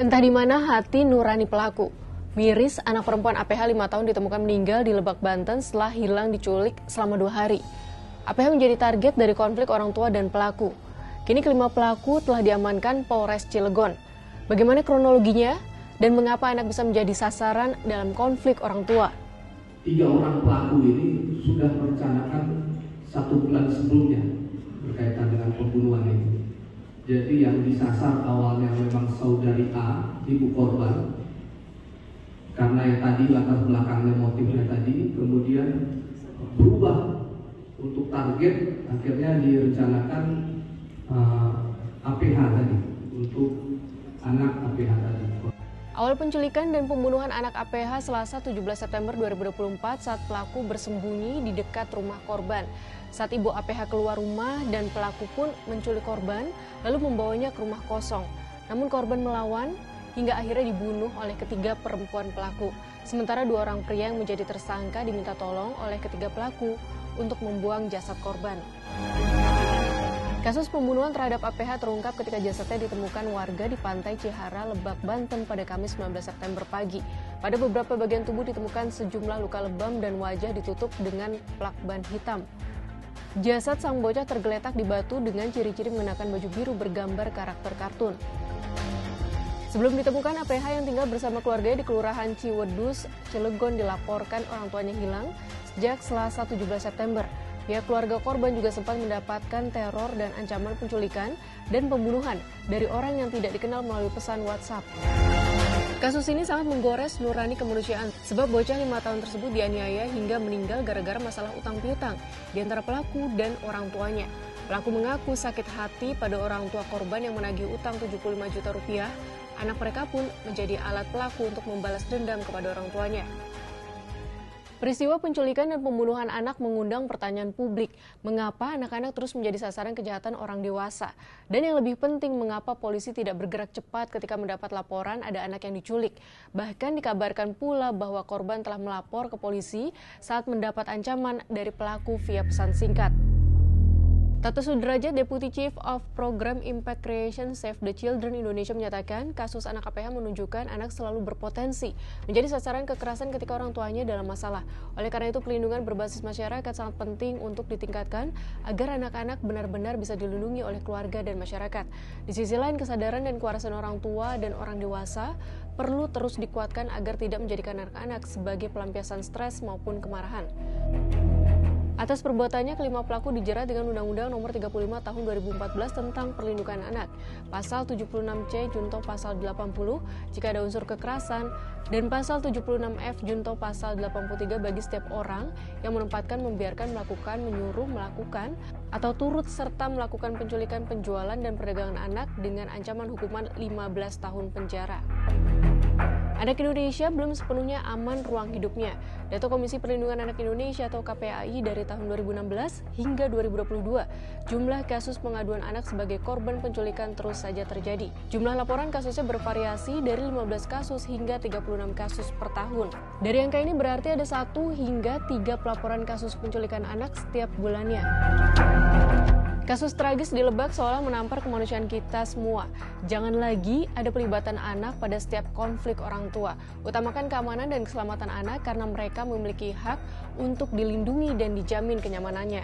Entah di mana hati nurani pelaku. Miris, anak perempuan APH 5 tahun ditemukan meninggal di Lebak, Banten setelah hilang diculik selama 2 hari. APH menjadi target dari konflik orang tua dan pelaku. Kini kelima pelaku telah diamankan Polres Cilegon. Bagaimana kronologinya dan mengapa anak bisa menjadi sasaran dalam konflik orang tua? 3 orang pelaku ini sudah merencanakan 1 bulan sebelumnya berkaitan dengan pembunuhan itu. Jadi yang disasar awalnya memang saudari A, ibu korban, karena yang tadi latar belakangnya motifnya tadi, kemudian berubah untuk target, akhirnya direncanakan APH tadi, untuk anak APH tadi. Awal penculikan dan pembunuhan anak APH Selasa 17 September 2024 saat pelaku bersembunyi di dekat rumah korban. Saat ibu APH keluar rumah dan pelaku pun menculik korban, lalu membawanya ke rumah kosong. Namun korban melawan hingga akhirnya dibunuh oleh ketiga perempuan pelaku. Sementara 2 orang pria yang menjadi tersangka diminta tolong oleh ketiga pelaku untuk membuang jasad korban. Kasus pembunuhan terhadap APH terungkap ketika jasadnya ditemukan warga di Pantai Cihara, Lebak, Banten pada Kamis 19 September pagi. Pada beberapa bagian tubuh ditemukan sejumlah luka lebam dan wajah ditutup dengan plakban hitam. Jasad sang bocah tergeletak di batu dengan ciri-ciri mengenakan baju biru bergambar karakter kartun. Sebelum ditemukan, APH yang tinggal bersama keluarganya di Kelurahan Ciwedus, Cilegon dilaporkan orang tuanya hilang sejak Selasa 17 September. Pihak keluarga korban juga sempat mendapatkan teror dan ancaman penculikan dan pembunuhan dari orang yang tidak dikenal melalui pesan WhatsApp. Kasus ini sangat menggores nurani kemanusiaan sebab bocah 5 tahun tersebut dianiaya hingga meninggal gara-gara masalah utang piutang di antara pelaku dan orang tuanya. Pelaku mengaku sakit hati pada orang tua korban yang menagih utang 75 juta rupiah. Anak mereka pun menjadi alat pelaku untuk membalas dendam kepada orang tuanya. Peristiwa penculikan dan pembunuhan anak mengundang pertanyaan publik. Mengapa anak-anak terus menjadi sasaran kejahatan orang dewasa? Dan yang lebih penting, mengapa polisi tidak bergerak cepat ketika mendapat laporan ada anak yang diculik? Bahkan dikabarkan pula bahwa korban telah melapor ke polisi saat mendapat ancaman dari pelaku via pesan singkat. Tata Sudrajat, Deputy Chief of Program Impact Creation Save the Children Indonesia menyatakan kasus anak APH menunjukkan anak selalu berpotensi menjadi sasaran kekerasan ketika orang tuanya dalam masalah. Oleh karena itu pelindungan berbasis masyarakat sangat penting untuk ditingkatkan agar anak-anak benar-benar bisa dilindungi oleh keluarga dan masyarakat. Di sisi lain, kesadaran dan kewarasan orang tua dan orang dewasa perlu terus dikuatkan agar tidak menjadikan anak-anak sebagai pelampiasan stres maupun kemarahan. Atas perbuatannya, kelima pelaku dijerat dengan Undang-Undang Nomor 35 Tahun 2014 tentang Perlindungan Anak, Pasal 76C Junto Pasal 80 jika ada unsur kekerasan, dan Pasal 76F Junto Pasal 83 bagi setiap orang yang menempatkan, membiarkan, melakukan, menyuruh melakukan, atau turut serta melakukan penculikan, penjualan, dan perdagangan anak dengan ancaman hukuman 15 tahun penjara. Anak Indonesia belum sepenuhnya aman ruang hidupnya. Data Komisi Perlindungan Anak Indonesia atau KPAI dari tahun 2016 hingga 2022, jumlah kasus pengaduan anak sebagai korban penculikan terus saja terjadi. Jumlah laporan kasusnya bervariasi dari 15 kasus hingga 36 kasus per tahun. Dari angka ini berarti ada 1 hingga 3 pelaporan kasus penculikan anak setiap bulannya. Kasus tragis di Lebak seolah menampar kemanusiaan kita semua. Jangan lagi ada pelibatan anak pada setiap konflik orang tua. Utamakan keamanan dan keselamatan anak karena mereka memiliki hak untuk dilindungi dan dijamin kenyamanannya.